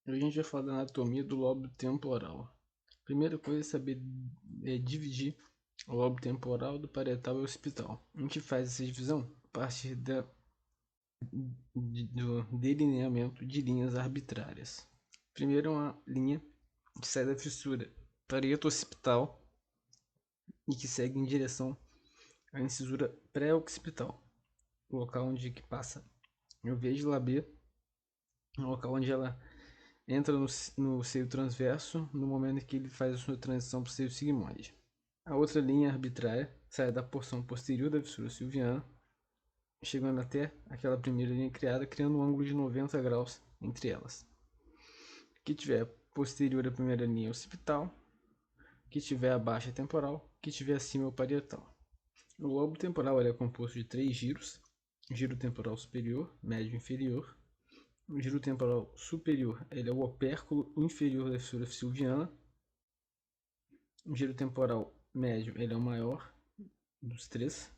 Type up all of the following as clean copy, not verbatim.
Hoje a gente vai falar da anatomia do lobo temporal. Primeira coisa é saber dividir o lobo temporal do parietal e occipital. A gente faz essa divisão a partir do delineamento de linhas arbitrárias. Primeiro é uma linha que sai da fissura parieto-occipital e que segue em direção à incisura pré-occipital, o local onde que passa o vejo labê, o local onde ela entra no seio transverso no momento em que ele faz a sua transição para o seio sigmoide. A outra linha arbitrária sai da porção posterior da fissura silviana, chegando até aquela primeira linha criada, criando um ângulo de 90 graus entre elas. Que tiver posterior à primeira linha occipital, que tiver abaixo é temporal, que tiver acima é o parietal. O lobo temporal é composto de 3 giros: giro temporal superior, médio e inferior. O giro temporal superior ele é o opérculo inferior da fissura silviana. O giro temporal médio ele é o maior dos três.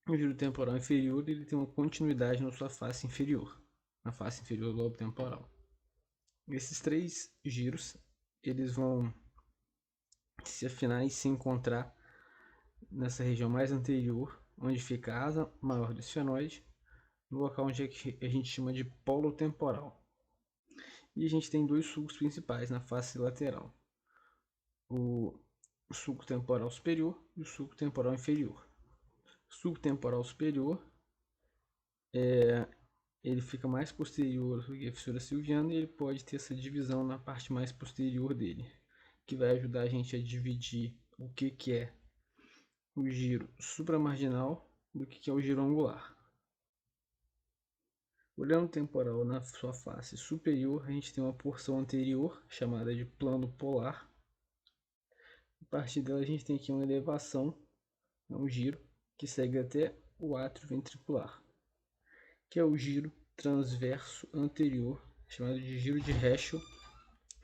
O giro temporal inferior ele tem uma continuidade na sua face inferior, na face inferior do lobo temporal. Esses 3 giros eles vão se afinar e se encontrar nessa região mais anterior, onde fica a asa maior do esfenoide, no local onde a gente chama de polo temporal. E a gente tem 2 sulcos principais na face lateral: o sulco temporal superior e o sulco temporal inferior. O sulco temporal superior ele fica mais posterior do que a fissura silviana e ele pode ter essa divisão na parte mais posterior dele, que vai ajudar a gente a dividir o que é o giro supramarginal do que é o giro angular. Olhando o temporal na sua face superior, a gente tem uma porção anterior chamada de plano polar. A partir dela a gente tem aqui uma elevação, um giro que segue até o átrio ventricular, que é o giro transverso anterior, chamado de giro de Herschel,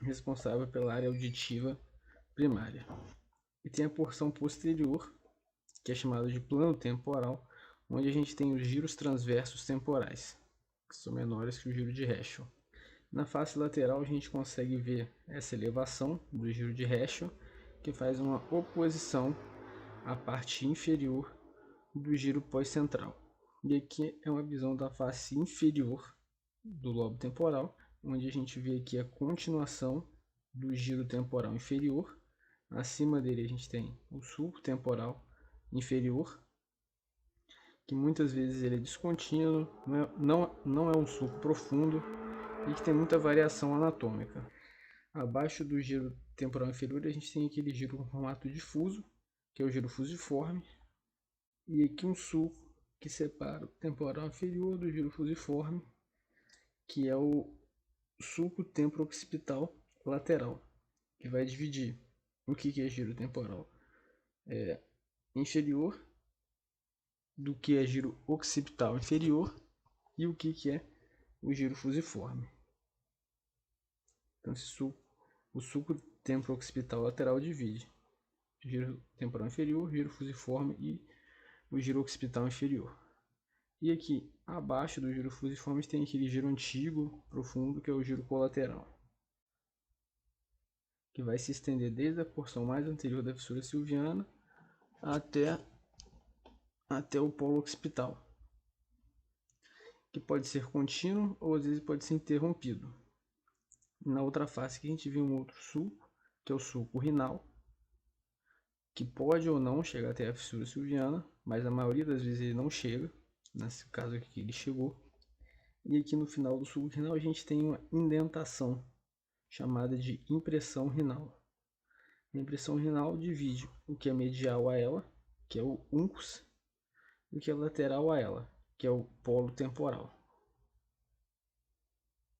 responsável pela área auditiva primária. E tem a porção posterior, que é chamada de plano temporal, onde a gente tem os giros transversos temporais, que são menores que o giro de Herschel. Na face lateral a gente consegue ver essa elevação do giro de Herschel, que faz uma oposição à parte inferior do giro pós-central. E aqui é uma visão da face inferior do lobo temporal, onde a gente vê aqui a continuação do giro temporal inferior. Acima dele a gente tem o sulco temporal inferior, que muitas vezes ele é descontínuo, não é um sulco profundo e que tem muita variação anatômica. Abaixo do giro temporal inferior a gente tem aquele giro com formato difuso, que é o giro fusiforme, e aqui um sulco que separa o temporal inferior do giro fusiforme, que é o sulco temporo-occipital lateral, que vai dividir o que é giro temporal inferior do que é giro occipital inferior e o que é o giro fusiforme. Então, o sulco temporo-occipital lateral divide giro temporal inferior, giro fusiforme e o giro occipital inferior. E aqui abaixo do giro fusiforme tem aquele giro antigo, profundo, que é o giro colateral, que vai se estender desde a porção mais anterior da fissura silviana até o polo occipital, que pode ser contínuo ou às vezes pode ser interrompido. Na outra face que a gente vê um outro sulco, que é o sulco rinal, que pode ou não chegar até a fissura silviana, mas a maioria das vezes ele não chega. Nesse caso aqui ele chegou. E aqui no final do sulco rinal a gente tem uma indentação chamada de impressão rinal. A impressão rinal divide o que é medial a ela, que é o uncus, e o que é lateral a ela, que é o polo temporal.